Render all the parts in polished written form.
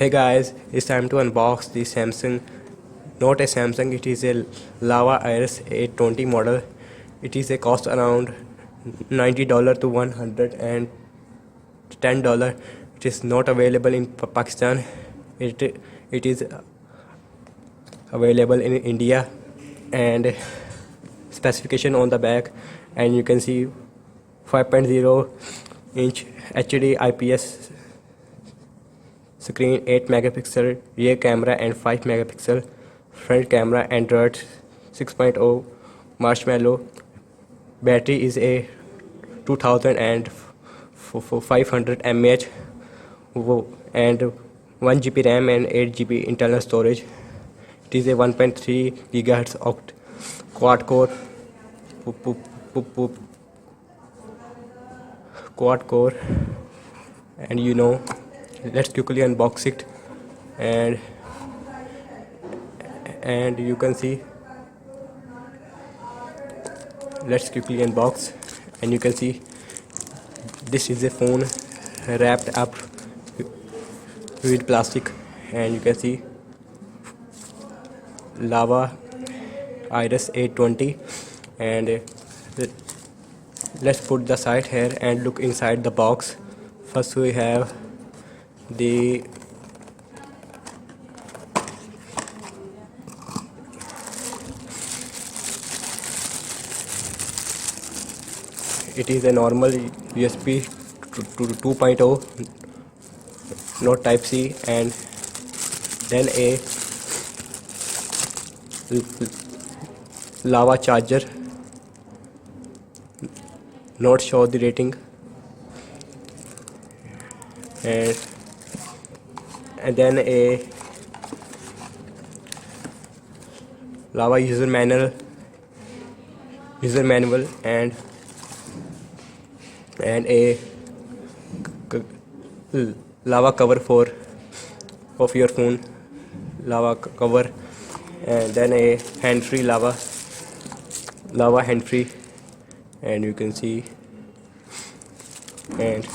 Hey guys, it's time to unbox the Samsung, not a Samsung, it is a Lava Iris A20 model. It is a cost around $90 to $110. It is not available in Pakistan. It is available in India, and specification on the back, and you can see 5.0 inch HD IPS screen, 8 megapixel rear camera and 5 megapixel front camera, Android 6.0 Marshmallow. Battery is a 2500 mAh and 1 GB RAM and 8 GB internal storage. It is a 1.3 gigahertz quad core and let's quickly unbox it, and you can see, let's quickly unbox, and you can see this is a phone wrapped up with plastic, and you can see Lava Iris A20, and let's put the side here and look inside the box. First we have the it is a normal USB to 2.0, not type C, and then a Lava charger, not show the rating, and then a Lava user manual, and a Lava cover of your phone, Lava cover, and then a hand-free Lava hand-free, and you can see, and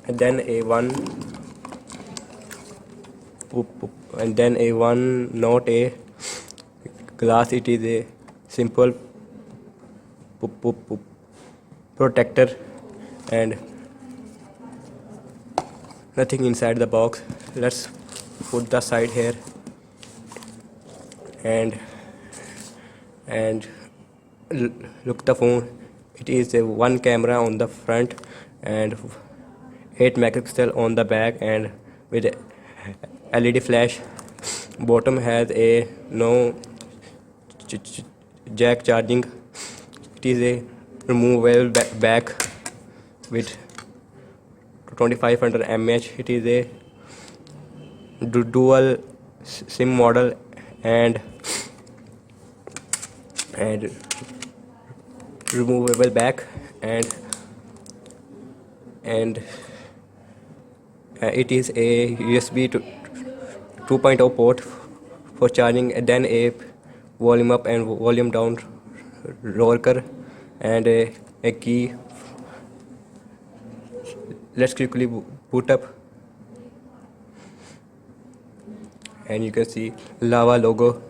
then a one not a glass. It is a simple protector and nothing inside the box. Let's put the side here and look the phone. It is a one camera on the front and 8 megapixel on the back, and with LED flash. Bottom has a no jack charging. It is a removable back with 2500 mAh. It is a dual SIM model and removable back, and it is a USB 2.0 port for charging, and then a volume up and volume down rocker, and a key. Let's quickly boot up, and you can see Lava logo.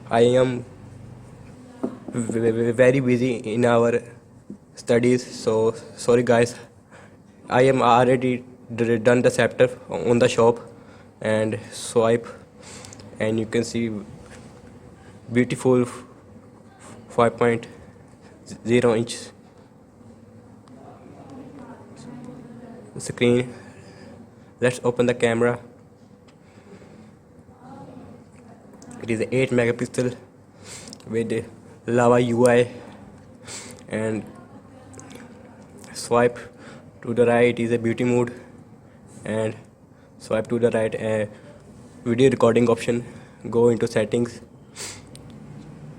I am very busy in our studies, so sorry guys. I am already done the chapter on the shop, and swipe, and you can see beautiful 5.0 inch screen. Let's open the camera. It is 8 megapixel with Lava UI, and swipe to the right is a beauty mode, and swipe to the right a video recording option. Go into settings,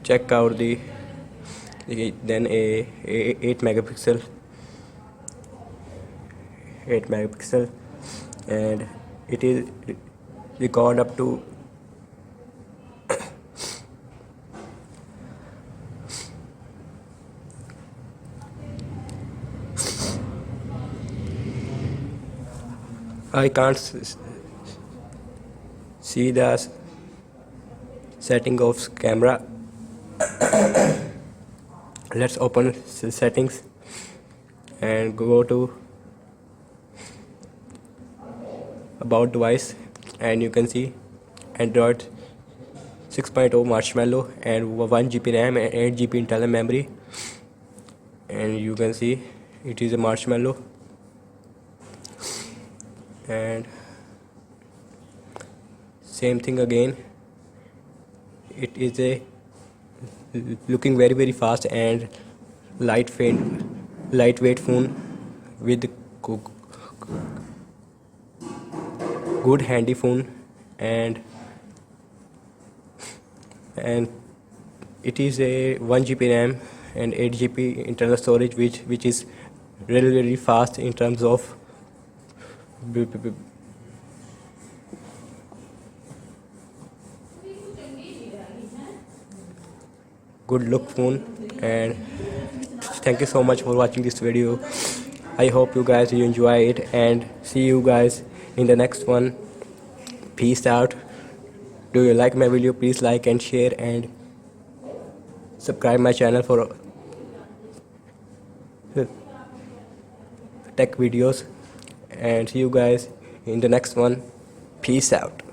check out then a 8 megapixel and it is record up to I can't see the setting of camera. Let's open settings and go to about device, and you can see Android 6.0 Marshmallow and 1 GB RAM and 8 GB internal memory, and you can see it is a Marshmallow. And same thing again, it is a looking very fast and lightweight phone with good handy phone, and it is a 1 GB RAM and 8 GB internal storage, which is really fast in terms of good look phone. And thank you so much for watching this video. I hope you guys enjoy it, and see you guys in the next one. Peace out. Do you like my video? Please like and share and subscribe my channel for tech videos, and see you guys in the next one. Peace out.